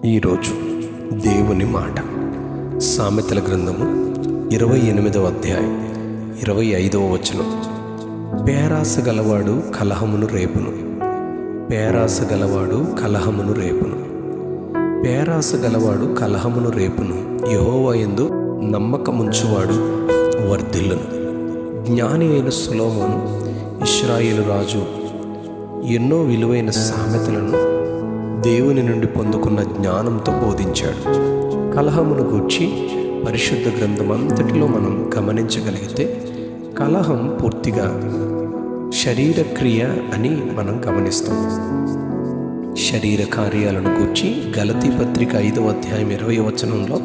ఈరోజు దేవుని మాట సామెతల గ్రంథము 28వ అధ్యాయం 25వ వచనం. పేరాస గలవాడు కలహమును రేపును, పేరాస గలవాడు కలహమును రేపును, పేరాస గలవాడు కలహమును రేపును. యెహోవా యందు నమ్మకముంచువాడు వర్ధిల్లును. జ్ఞాని అయిన సొలొమోను ఇశ్రాయేలు రాజు ఎన్నో విలువైన సామెతలను దేవుని నుండి పొందుకున్న జ్ఞానంతో బోధించాడు. కలహమును గూర్చి పరిశుద్ధ గ్రంథం అంతటిలో మనం గమనించగలిగితే కలహం పూర్తిగా శరీరక్రియ అని మనం గమనిస్తాం. శరీర కార్యాలను గూర్చి గలతీ పత్రిక 5వ అధ్యాయం 20వ వచనంలో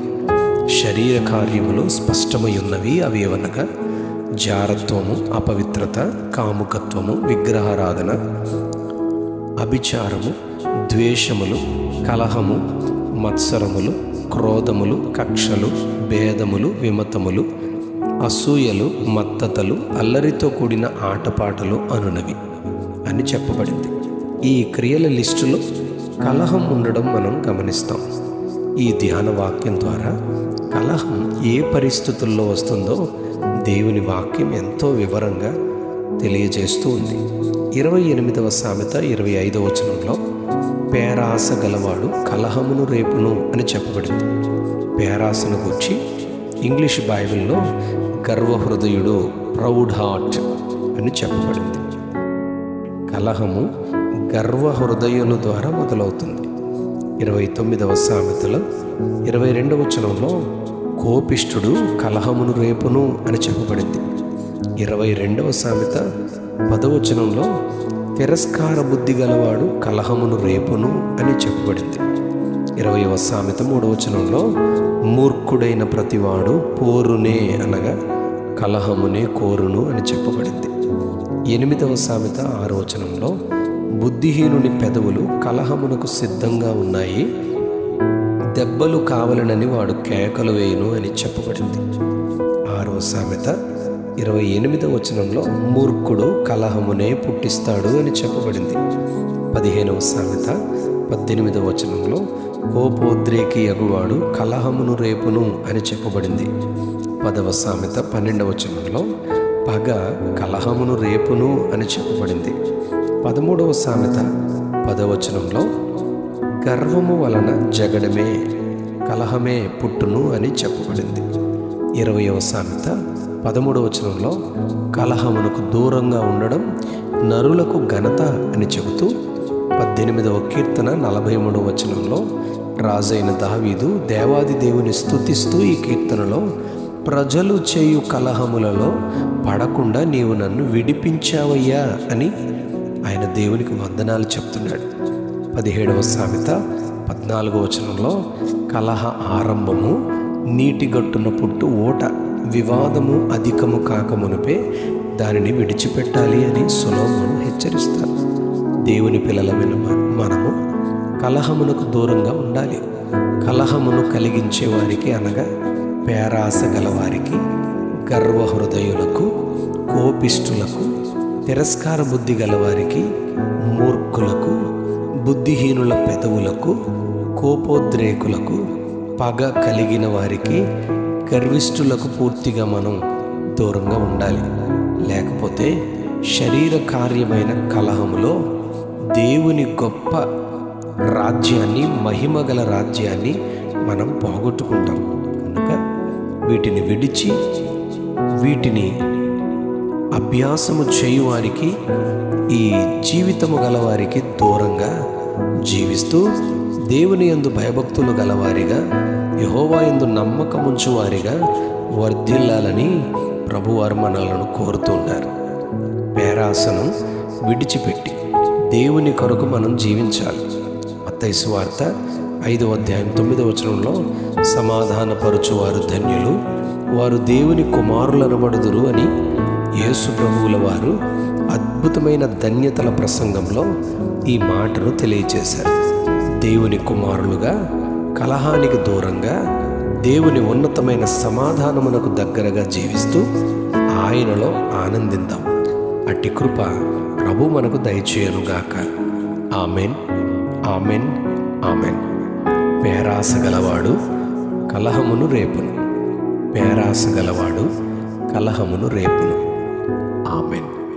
శరీర కార్యములు స్పష్టమై ఉన్నవి. అవి ఏవనగా జారత్వము, అపవిత్రత, కాముకత్వము, విగ్రహారాధన, అభిచారము, ద్వేషములు, కలహము, మత్సరములు, క్రోధములు, కక్షలు, భేదములు, విమతములు, అసూయలు, మత్తతలు, అల్లరితో కూడిన ఆటపాటలు అనునవి అని చెప్పబడింది. ఈ క్రియల లిస్టులో కలహం ఉండడం మనం గమనిస్తాం. ఈ ధ్యాన వాక్యం ద్వారా కలహం ఏ పరిస్థితుల్లో వస్తుందో దేవుని వాక్యం ఎంతో వివరంగా తెలియజేస్తూ ఉంది. 28వ సామెత 25వ వచనంలో పేరాస గలవాడు కలహమును రేపును అని చెప్పబడింది. పేరాసను గురించి ఇంగ్లీష్ బైబిల్లో గర్వహృదయుడు, ప్రౌడ్ హార్ట్ అని చెప్పబడింది. కలహము గర్వహృదయుల ద్వారా మొదలవుతుంది. 29వ సామెతలో 22వ వచనంలో కోపిష్ఠుడు కలహమును రేపును అని చెప్పబడింది. 22వ సామెత 10వ వచనంలో తిరస్కార బుద్ధి గలవాడు కలహమును రేపును అని చెప్పబడింది. 20వ సామెత 3వ వచనంలో మూర్ఖుడైన ప్రతివాడు పోరునే అనగా కలహమునే కోరును అని చెప్పబడింది. 8వ సామెత 6వ వచనంలో బుద్ధిహీనుని పెదవులు కలహమునకు సిద్ధంగా ఉన్నాయి, దెబ్బలు కావలనని వాడు కేకలు వేయును అని చెప్పబడింది. 6వ సామెత 28వ వచనంలో మూర్ఖుడు కలహమునే పుట్టిస్తాడు అని చెప్పబడింది. 15వ సామెత 18వ వచనంలో కోపోద్రేకి అగువాడు కలహమును రేపును అని చెప్పబడింది. 10వ సామెత 12వ వచనంలో పగ కలహమును రేపును అని చెప్పబడింది. 13వ సామెత 10వ వచనంలో గర్వము వలన జగడమే, కలహమే పుట్టును అని చెప్పబడింది. 20వ సామెత 13వ వచనంలో కలహమునకు దూరంగా ఉండడం నరులకు ఘనత అని చెబుతూ 18వ కీర్తన 43వ వచనంలో రాజైన దావీదు దేవాది దేవుని స్తుతిస్తూ ఈ కీర్తనలో ప్రజలు చేయు కలహములలో పడకుండా నీవు నన్ను విడిపించావయ్యా అని ఆయన దేవునికి వందనాలు చెప్తున్నాడు. 17వ సామెత 14వ వచనంలో కలహ ఆరంభము నీటిగట్టున పుట్టు ఓట, వివాదము అధికము కాకమునుపే దానిని విడిచిపెట్టాలి అని సొలొమోను హెచ్చరిస్తారు. దేవుని పిల్లలమైన మనము కలహమునకు దూరంగా ఉండాలి. కలహమును కలిగించే వారికి అనగా పేరాస గలవారికి, గర్వహృదయులకు, కోపిష్ఠులకు, తిరస్కార బుద్ధి గలవారికి, మూర్ఖులకు, బుద్ధిహీనుల పెదవులకు, కోపోద్రేకులకు, పగ కలిగిన వారికి, గర్విష్ఠులకు పూర్తిగా మనం దూరంగా ఉండాలి. లేకపోతే శరీర కార్యమైన కలహములో దేవుని గొప్ప రాజ్యాన్ని, మహిమగల రాజ్యాన్ని మనం పోగొట్టుకుంటాం. కనుక వీటిని విడిచి వీటిని అభ్యాసము చేయువారికి, ఈ జీవితము గలవారికి దూరంగా జీవిస్తూ దేవుని యందు భయభక్తులు గలవారిగా, యెహోవా యందు నమ్మకముంచు వారిగా వర్ధిల్లాలని ప్రభువారు మనలను కోరుతున్నారు. పేరాసను విడిచిపెట్టి దేవుని కొరకు మనం జీవించాలి. మత్తయి సువార్త 5వ అధ్యాయం 9వ వచనంలో సమాధానపరచువారు ధన్యులు, వారు దేవుని కుమారులనబడుదురు అని యేసు ప్రభువుల వారు అద్భుతమైన ధన్యతల ప్రసంగంలో ఈ మాటను తెలియజేశారు. దేవుని కుమారులుగా కలహానికి దూరంగా దేవుని ఉన్నతమైన సమాధానమునకు దగ్గరగా జీవిస్తూ ఆయనలో ఆనందిద్దాం. అట్టి కృప ప్రభు మనకు దయచేయనుగాక. Amen, amen, amen. పేరాస గలవాడు కలహమును రేపును. పేరాస గలవాడు కలహమును రేపును. ఆమేన్.